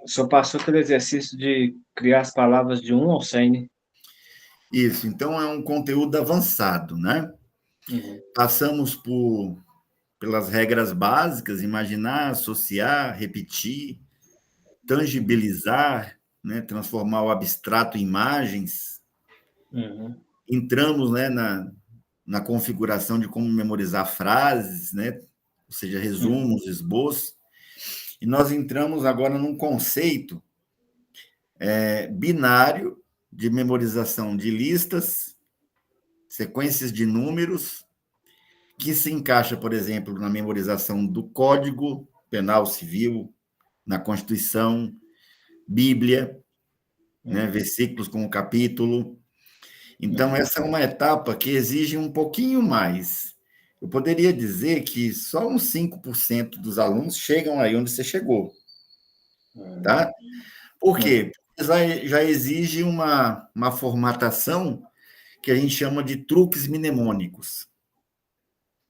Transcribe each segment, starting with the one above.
o senhor passou pelo exercício de criar as palavras de 1 ao 100, né? Isso, então é um conteúdo avançado, né? Uhum. Passamos pelas regras básicas, imaginar, associar, repetir, tangibilizar, né? Transformar o abstrato em imagens. Uhum. Entramos, né, na configuração de como memorizar frases, né? Ou seja, resumos, esboços. E nós entramos agora num conceito binário de memorização de listas, sequências de números, que se encaixa, por exemplo, na memorização do Código Penal Civil, na Constituição, Bíblia, né, versículos com o capítulo. Então, essa é uma etapa que exige um pouquinho mais. Eu poderia dizer que só uns 5% dos alunos chegam aí onde você chegou. Tá? Por quê? Porque já exige uma formatação que a gente chama de truques mnemônicos.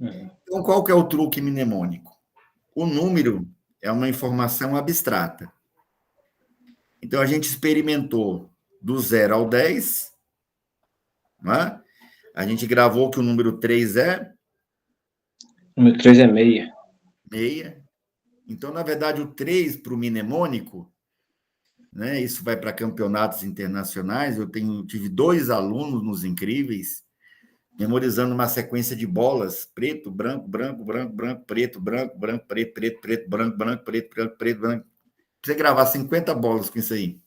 Então, qual que é o truque mnemônico? O número é uma informação abstrata. Então, a gente experimentou do 0 ao 10, né? A gente gravou que o número 3 é... O número 3 é meia. Meia. Então, na verdade, o 3 para o mnemônico, né? Isso vai para campeonatos internacionais. Eu tive 2 alunos nos Incríveis, memorizando uma sequência de bolas: preto, branco, branco, branco, branco, preto, branco, branco, preto, preto, preto, branco, branco, preto, branco, preto, branco. Você gravar 50 bolas com isso aí.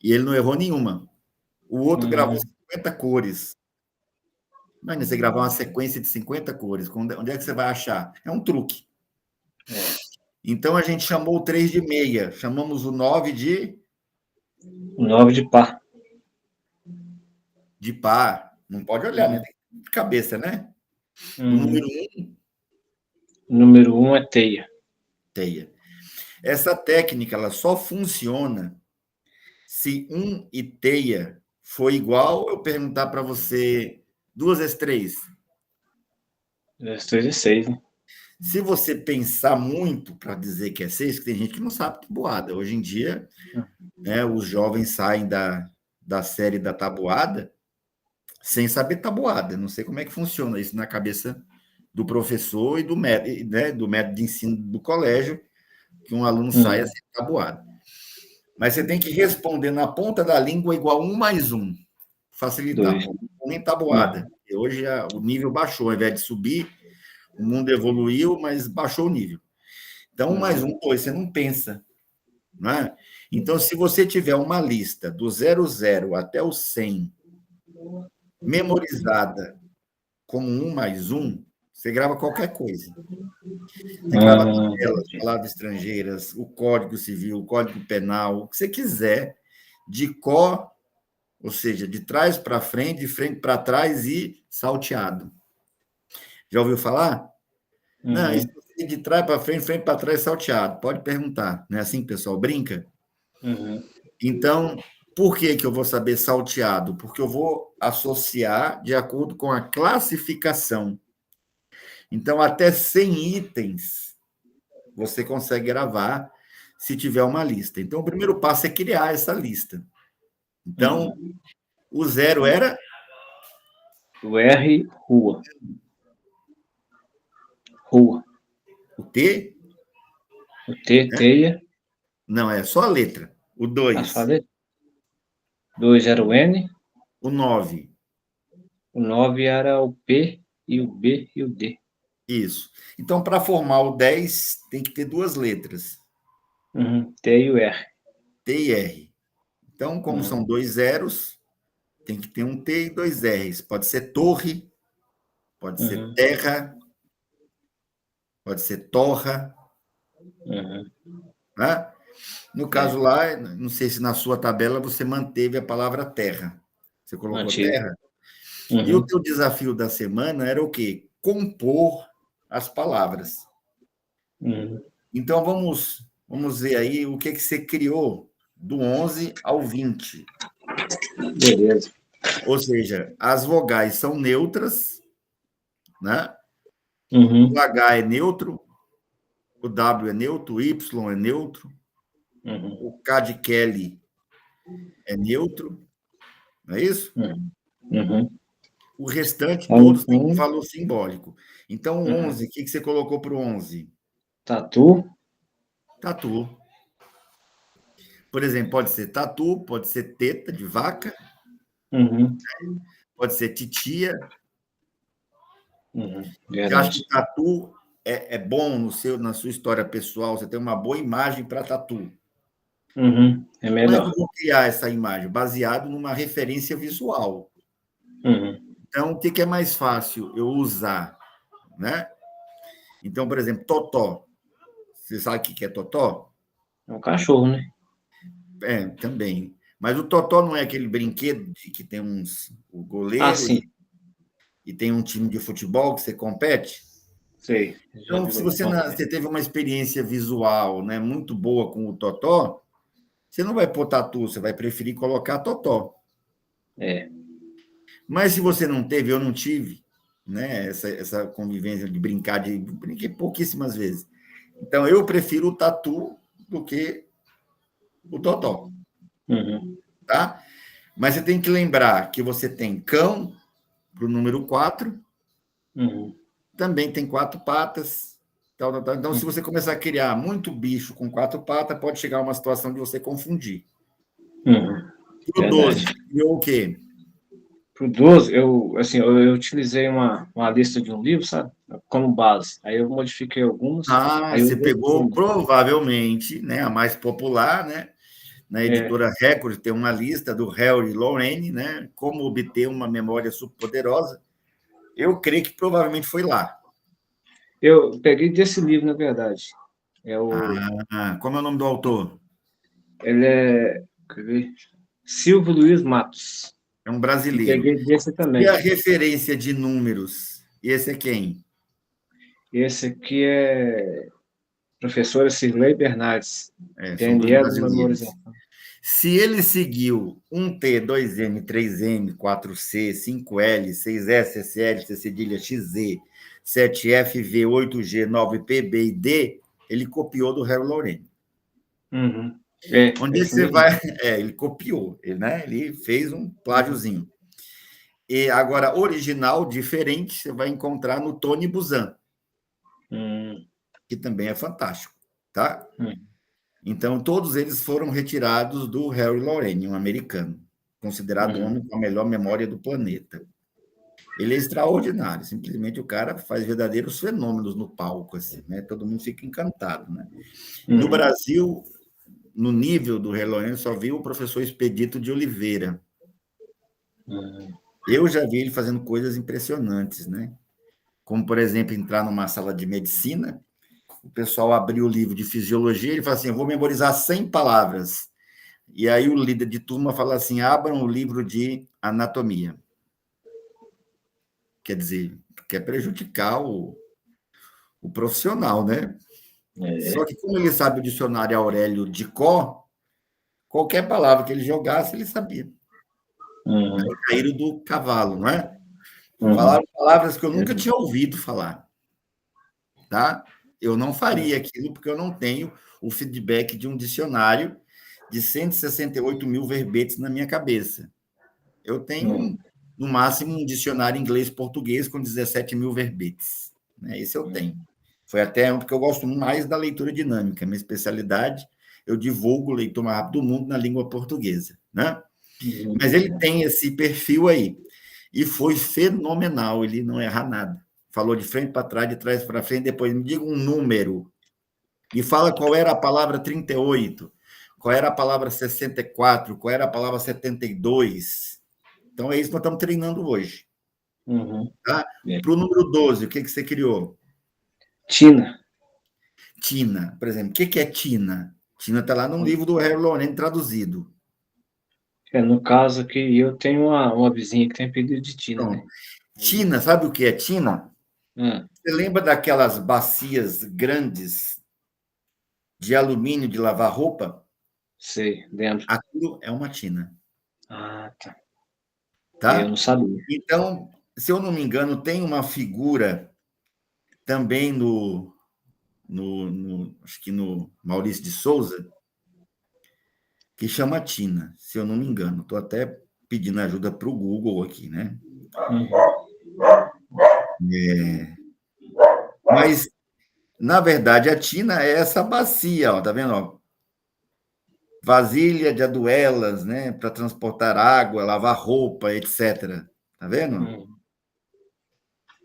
E ele não errou nenhuma. O outro gravou 50 cores. Imagina você gravar uma sequência de 50 cores. Onde é que você vai achar? É um truque. Então, a gente chamou o 3 de meia. Chamamos o 9 de... O 9 de pá. De pá. Não pode olhar, né? Tem de cabeça, né? O número 1... O número 1 é teia. Teia. Essa técnica ela só funciona se 1 e teia for igual eu perguntar para você 2 vezes 3. 2 vezes 6, né? Se você pensar muito para dizer que é 6, que tem gente que não sabe tabuada. Hoje em dia, né, os jovens saem da série da tabuada sem saber tabuada. Não sei como é que funciona isso na cabeça do professor e do método, né, do método de ensino do colégio, que um aluno saia sem tabuada. Mas você tem que responder na ponta da língua igual 1 mais 1. Facilitar. Nem tabuada. E hoje o nível baixou. Ao invés de subir, o mundo evoluiu, mas baixou o nível. Então, 1 mais 1, 2, você não pensa. Não é? Então, se você tiver uma lista do 00 até o 100 memorizada como 1 mais 1, você grava qualquer coisa. Você grava tabelas, palavras estrangeiras, o Código Civil, o Código Penal, o que você quiser, de cor, ou seja, de trás para frente, de frente para trás e salteado. Já ouviu falar? Não, isso é de trás para frente, frente para trás, salteado. Pode perguntar. Não é assim que o pessoal brinca? Então, por que eu vou saber salteado? Porque eu vou associar de acordo com a classificação. Então, até 100 itens você consegue gravar se tiver uma lista. Então, o primeiro passo é criar essa lista. Então, o 0 era... O R, rua. Rua. O T? O T, teia. Não, é só a letra. O 2. Só a letra. 2 era o N. O 9. O 9 era o P, e o B e o D. Isso. Então, para formar o 10, tem que ter 2 letras. T e o R. T e R. Então, como são 2 zeros, tem que ter um T e 2 R's. Pode ser torre, pode ser terra, pode ser torra. Né? No caso lá, não sei se na sua tabela você manteve a palavra terra. Você colocou terra? E o teu desafio da semana era o quê? Compor as palavras. Então, vamos ver aí o que você criou do 11 ao 20. Beleza. Ou seja, as vogais são neutras, né? O H é neutro, o W é neutro, o Y é neutro, Uhum. O K de Kelly é neutro, não é isso? Uhum. Uhum. O restante, todos têm um Então, valor simbólico. Então, o uhum. 11, o que você colocou para o 11? Tatu. Tatu. Por exemplo, pode ser tatu, pode ser teta de vaca, Uhum. pode ser titia. Uhum. Você acha Verdade. que tatu é bom na sua história pessoal? Você tem uma boa imagem para tatu. Uhum. É Como é que eu melhor. vou criar essa imagem? Baseado numa referência visual. Uhum. Então, o que é mais fácil eu usar, né? Então, por exemplo, totó. Você sabe o que é totó? É um cachorro, né? É, também. Mas o totó não é aquele brinquedo que tem o Ah, goleiro sim. e tem um time de futebol que você compete? Sei. Já Então, vi se foto. você teve uma experiência visual, né, muito boa com o totó, você não vai pôr tatu, você vai preferir colocar totó. É. Mas se você não teve, eu não tive, né, essa convivência de brincar, brinquei pouquíssimas vezes. Então, eu prefiro o tatu do que o totó, Uhum. tá? Mas você tem que lembrar que você tem cão para o número 4, Uhum. também tem 4 patas. Tal, tal, tal. Então, se você Uhum. começar a criar muito bicho com 4 patas, pode chegar a uma situação de você confundir. Uhum. Para o 12, Verdade. você criou o quê? Pro 12, eu utilizei uma lista de um livro, sabe? Como base. Aí eu modifiquei algumas, Ah, aí eu você usei pegou uma. provavelmente, né, a mais popular, né? Na É, editora Record tem uma lista do Harry Lorraine, né? Como obter uma memória superpoderosa. Eu creio que provavelmente foi lá. eu peguei desse livro, na verdade. É o, Como é o nome do autor? ele é, quer ver? Silvio Luiz Matos. É um E brasileiro. peguei desse E a também. referência de números? Esse é quem? Esse aqui é professora Cirlei Bernardes, São dois PNL brasileiros. Memorização. Se ele seguiu 1T, 2M, 3M, 4C, 5L, 6S, SL, C cedilha, XZ, 7FV, 8G, 9P, B e D, ele copiou do Harry Lorraine. Uhum. É, Onde esse você mesmo. vai. Ele copiou, né? Ele fez um plágiozinho. E agora, original, diferente, você vai encontrar no Tony Buzan, Hum, que também é fantástico, tá? hum, Então, todos eles foram retirados do Harry Lorraine, um americano, considerado o homem uhum, com a melhor memória do planeta. Ele é extraordinário, simplesmente o cara faz verdadeiros fenômenos no palco, assim, né? Todo mundo fica encantado, né? No uhum, Brasil, no nível do Harry Lorraine, só viu o professor Expedito de Oliveira. uhum, Eu já vi ele fazendo coisas impressionantes, né? Como, por exemplo, entrar numa sala de medicina, o pessoal abriu o livro de fisiologia, ele fala assim, eu vou memorizar 100 palavras. E aí o líder de turma fala assim, abram o livro de anatomia. Quer dizer, quer prejudicar o profissional, né? Só é, que como ele sabe o dicionário Aurélio de cor, qualquer palavra que ele jogasse, ele sabia. uhum, Aí caíram do cavalo, não é? uhum, Falaram palavras que eu nunca verdade. tinha ouvido falar, tá? Eu não faria Uhum, aquilo porque eu não tenho o feedback de um dicionário de 168 mil verbetes na minha cabeça. Eu tenho, uhum, no máximo, um dicionário inglês-português com 17 mil verbetes. Né? Esse eu tenho. uhum, Foi até porque eu gosto mais da leitura dinâmica. Minha especialidade, eu divulgo o leitor mais rápido do mundo na língua portuguesa. Né? Mas ele uhum. tem esse perfil aí. E foi fenomenal, ele não erra nada. Falou de frente para trás, de trás para frente, depois me diga um número. Me fala qual era a palavra 38, qual era a palavra 64, qual era a palavra 72. Então, é isso que nós estamos treinando hoje. Uhum. Tá? É. Para o número 12, o que você criou? Tina. Tina, por exemplo. O que é Tina? Tina está lá no livro do Harry Lorraine traduzido. É, no caso aqui, eu tenho uma vizinha que tem apelido de Tina, Pronto. né? Aí, Tina, sabe o que é Tina? ah, Você lembra daquelas bacias grandes de alumínio de lavar roupa? sei, lembro. Aquilo é uma tina, Ah, tá. Eu não tá? sabia. Então, se eu não me engano, tem uma figura também acho que no Maurício de Souza, que chama tina, se eu não me engano. Estou até pedindo ajuda para o Google aqui, né? Mas, na verdade, a tina é essa bacia, ó, tá vendo? Ó? Vasilha de aduelas, né? Para transportar água, lavar roupa, etc. Tá vendo?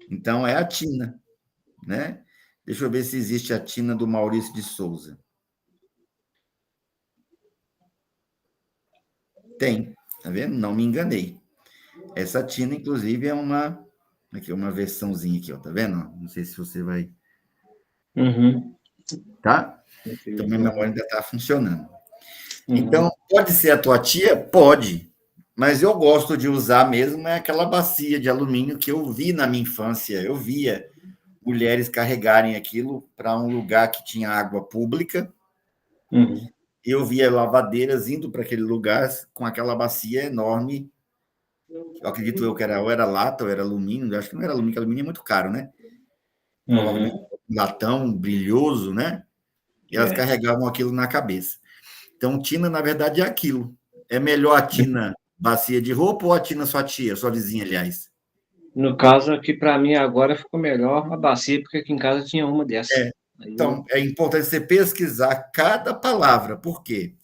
Então, é a tina, né? Deixa eu ver se existe a tina do Maurício de Souza. Tem, tá vendo? Não me enganei. Essa tina, inclusive, é uma. Aqui, uma versãozinha aqui, ó, tá vendo? Não sei se você vai. Tá? Então, minha memória ainda está funcionando. Então, pode ser a tua tia? Pode. Mas eu gosto de usar mesmo aquela bacia de alumínio que eu vi na minha infância. Eu via mulheres carregarem aquilo para um lugar que tinha água pública. E eu via lavadeiras indo para aquele lugar com aquela bacia enorme. Eu acredito eu que era, ou era lata ou era alumínio. Eu acho que não era alumínio, porque alumínio é muito caro, né? Provavelmente um latão brilhoso, né? E elas carregavam aquilo na cabeça. Então, tina, na verdade, é aquilo. É melhor a tina bacia de roupa ou a tina sua tia, sua vizinha, aliás? No caso aqui, para mim, agora ficou melhor a bacia, porque aqui em casa tinha uma dessa. É. Então, é importante você pesquisar cada palavra. Por quê?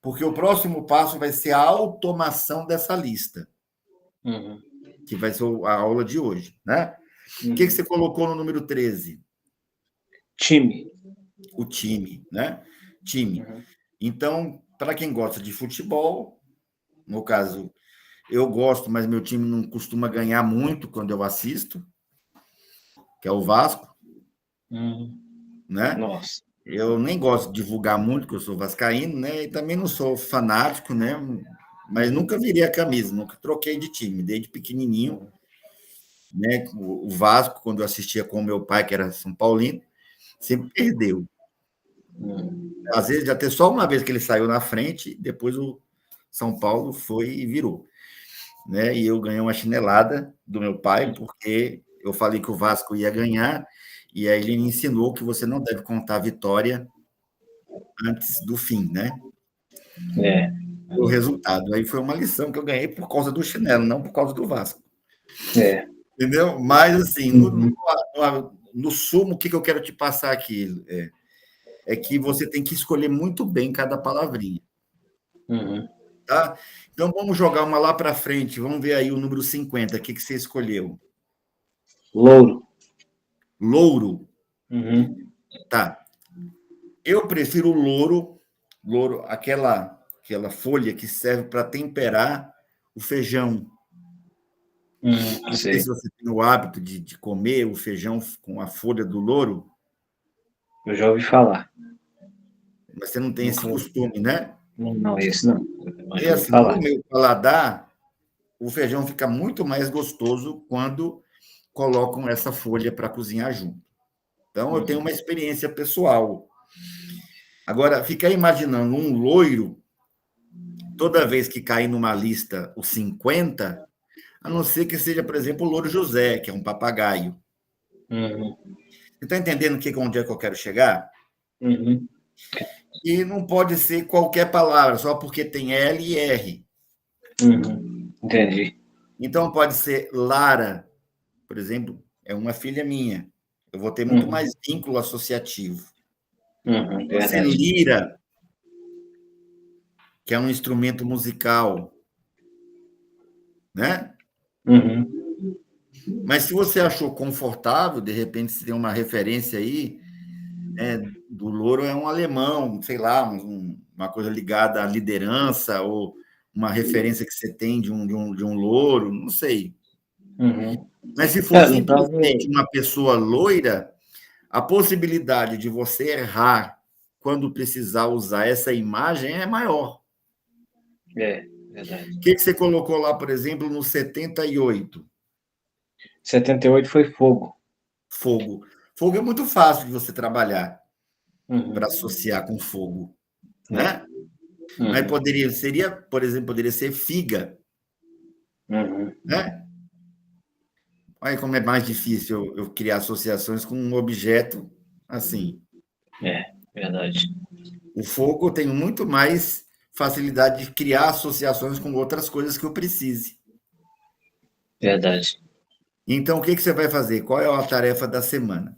Porque o próximo passo vai ser a automação dessa lista, que vai ser a aula de hoje, né? O que você colocou no número 13? Time. O time, né? Time. Então, para quem gosta de futebol, no caso, eu gosto, mas meu time não costuma ganhar muito quando eu assisto, que é o Vasco, né? Nossa. Eu nem gosto de divulgar muito, que eu sou vascaíno, né? E também não sou fanático, né? Mas nunca virei a camisa, nunca troquei de time, desde pequenininho, né? O Vasco, quando eu assistia com o meu pai, que era São Paulino, sempre perdeu. Às vezes, já ter só uma vez que ele saiu na frente, depois o São Paulo foi e virou. Né? E eu ganhei uma chinelada do meu pai, porque eu falei que o Vasco ia ganhar, e aí ele me ensinou que você não deve contar a vitória antes do fim, né? O resultado. Aí foi uma lição que eu ganhei por causa do chinelo, não por causa do Vasco. Entendeu? Mas, assim, no sumo, o que eu quero te passar aqui? É que você tem que escolher muito bem cada palavrinha. Tá? Então, vamos jogar uma lá para frente. Vamos ver aí o número 50. O que você escolheu? Louro. Louro. Tá. Eu prefiro louro, aquela folha que serve para temperar o feijão. Não sei se você tem o hábito de comer o feijão com a folha do louro. Eu já ouvi falar. Mas você não tem esse costume, né? Não, esse não. Mas E já ouvi assim, no falar. meu paladar, o feijão fica muito mais gostoso quando colocam essa folha para cozinhar junto. Então, eu tenho uma experiência pessoal. Agora, fica imaginando um loiro, toda vez que cair numa lista os 50, a não ser que seja, por exemplo, o Louro José, que é um papagaio. Você está entendendo onde é que eu quero chegar? E não pode ser qualquer palavra, só porque tem L e R. Entendi. Então, pode ser Lara, por exemplo, é uma filha minha. Eu vou ter muito mais vínculo associativo. Pode ser lira, que é um instrumento musical, né? Mas se você achou confortável, de repente, se tem uma referência aí, do louro é um alemão, sei lá, uma coisa ligada à liderança, ou uma referência que você tem de um louro, não sei. Mas se for simplesmente uma pessoa loira, a possibilidade de você errar quando precisar usar essa imagem é maior. Verdade. O que você colocou lá, por exemplo, no 78? 78 foi fogo. Fogo. Fogo é muito fácil de você trabalhar para associar com fogo, né? Mas seria, por exemplo, poderia ser figa, né? Olha como é mais difícil eu criar associações com um objeto assim. Verdade. O fogo eu tenho muito mais facilidade de criar associações com outras coisas que eu precise. Verdade. Então, o que você vai fazer? Qual é a tarefa da semana?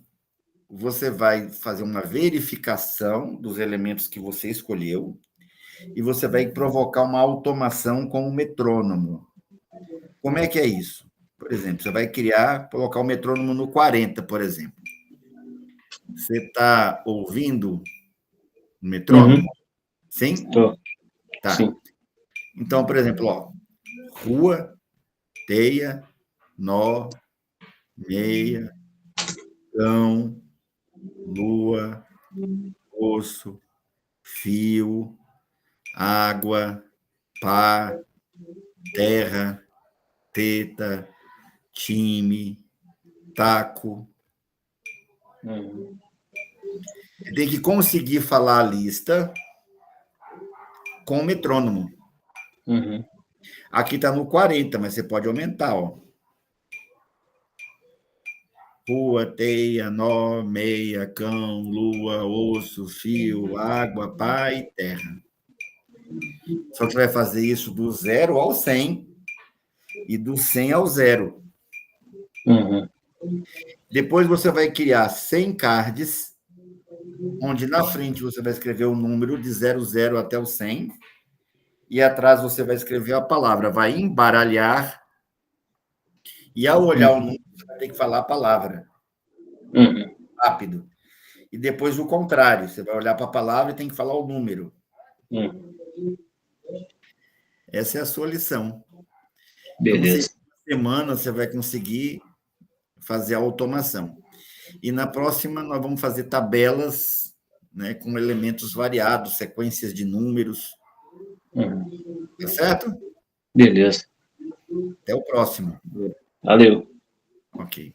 Você vai fazer uma verificação dos elementos que você escolheu e você vai provocar uma automação com o metrônomo. Como é que é isso? Por exemplo, você vai colocar o metrônomo no 40, por exemplo. Você está ouvindo o metrônomo? Sim? Tô. Tá. Sim. Então, por exemplo, ó, rua, teia, nó, meia, cão, lua, osso, fio, água, pá, terra, teta, time, taco. Você tem que conseguir falar a lista com o metrônomo. Uhum. Aqui está no 40, mas você pode aumentar, ó. Rua, teia, nó, meia, cão, lua, osso, fio, água, pá e terra. Só que você vai fazer isso do 0 ao 100 e do 100 ao 0. Uhum. Depois você vai criar 100 cards, onde na frente você vai escrever o número de 00 até o 100, e atrás você vai escrever a palavra, vai embaralhar, e ao olhar o número, você vai ter que falar a palavra, rápido. E depois o contrário, você vai olhar para a palavra e tem que falar o número. Essa é a sua lição. Eu não sei se Beleza. na semana você vai conseguir fazer a automação. E na próxima nós vamos fazer tabelas, né, com elementos variados, sequências de números. Tá certo? Beleza. Até o próximo. Valeu. Ok.